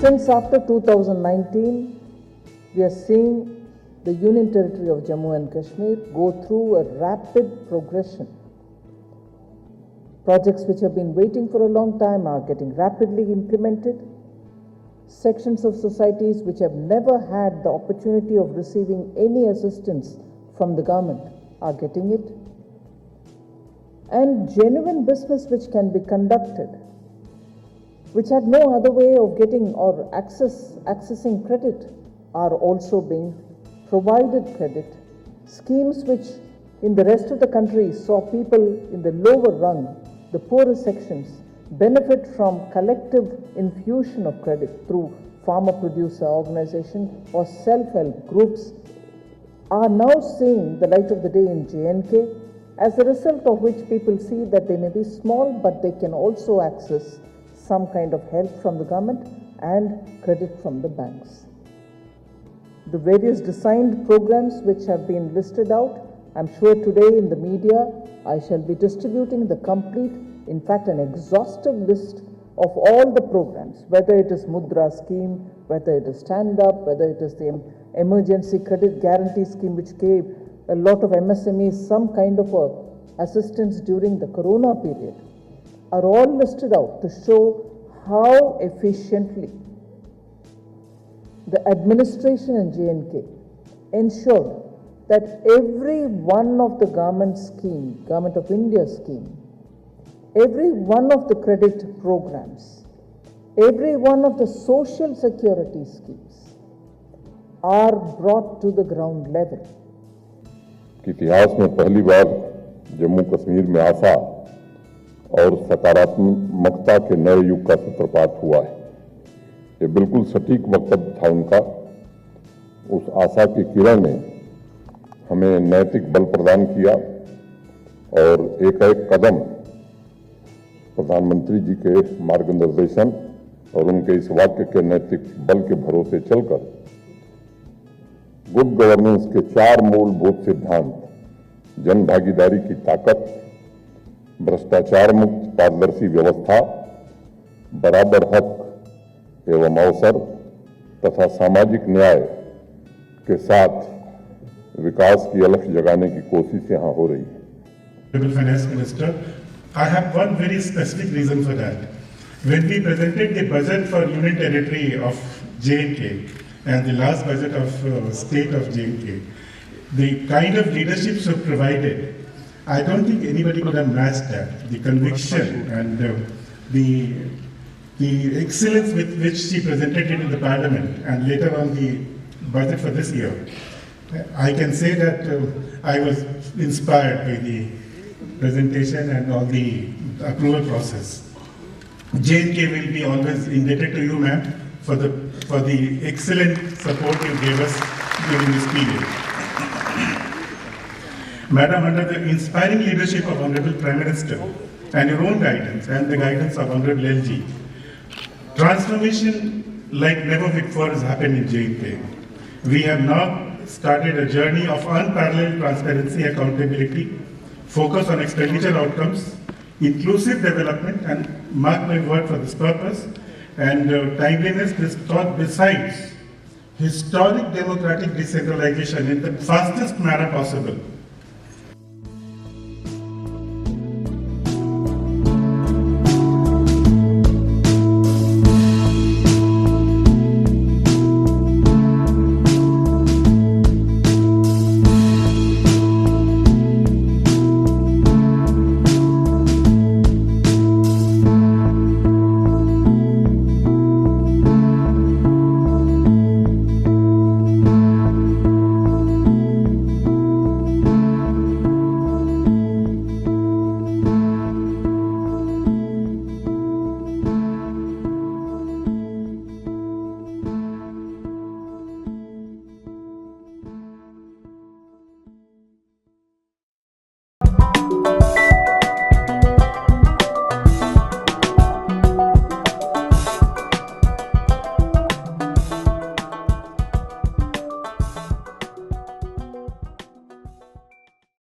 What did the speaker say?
since after 2019, we are seeing the Union Territory of Jammu and Kashmir go through a rapid progression. Projects which have been waiting for a long time are getting rapidly implemented. Sections of societies which have never had the opportunity of receiving any assistance from the government are getting it. And genuine business which can be conducted, which had no other way of getting or accessing credit, are also being provided credit. Schemes which in the rest of the country saw people in the lower rung, the poorer sections, benefit from collective infusion of credit through farmer-producer organization or self-help groups, are now seeing the light of the day in J&K, as a result of which people see that they may be small, but they can also access some kind of help from the government and credit from the banks. The various designed programs which have been listed out, I'm sure today in the media I shall be distributing the complete, in fact an exhaustive list of all the programs, whether it is Mudra scheme, whether it is Stand Up, whether it is the Emergency Credit Guarantee Scheme which gave a lot of MSMEs some kind of assistance during the Corona period, are all listed out to show how efficiently the administration in J&K ensured that every one of the government scheme, Government of India scheme, every one of the credit programs, every one of the social security schemes are brought to the ground level. इतिहास में पहली बार जम्मू कश्मीर में आशा और सकारात्मकता के नए युग का सूत्रपात हुआ है। ये बिल्कुल सटीक वक्तव्य था उनका। उस आशा की किरण ने हमें नैतिक बल प्रदान किया और एक एक कदम प्रधानमंत्री जी के मार्गदर्शन और उनके इस वाक्य के नैतिक बल के भरोसे चलकर गुड गवर्नेंस के 4 मूलभूत सिद्धांत, जन भागीदारी की ताकत, भ्रष्टाचार मुक्त पारदर्शी व्यवस्था, बराबर हक एवं अवसर तथा सामाजिक न्याय के साथ विकास की अलख जगाने की कोशिश यहाँ हो रही है। Finance Minister, I have one very specific reason for that. When we presented the budget for Union Territory of J&K and the last budget of state of J&K, the kind of leadership she provided, I don't think anybody could have matched that. The conviction and the excellence with which she presented it in the parliament and later on the budget for this year. I can say that I was inspired by the presentation and all the approval process. J&K will be always indebted to you, ma'am, for the excellent support you gave us during this period. Madam, under the inspiring leadership of Honorable Prime Minister and your own guidance and the guidance of Honorable LG, transformation like never before has happened in J&K. We have now started a journey of unparalleled transparency, accountability, focus on expenditure outcomes, inclusive development, and mark my word for this purpose, and timeliness, besides historic democratic decentralization in the fastest manner possible.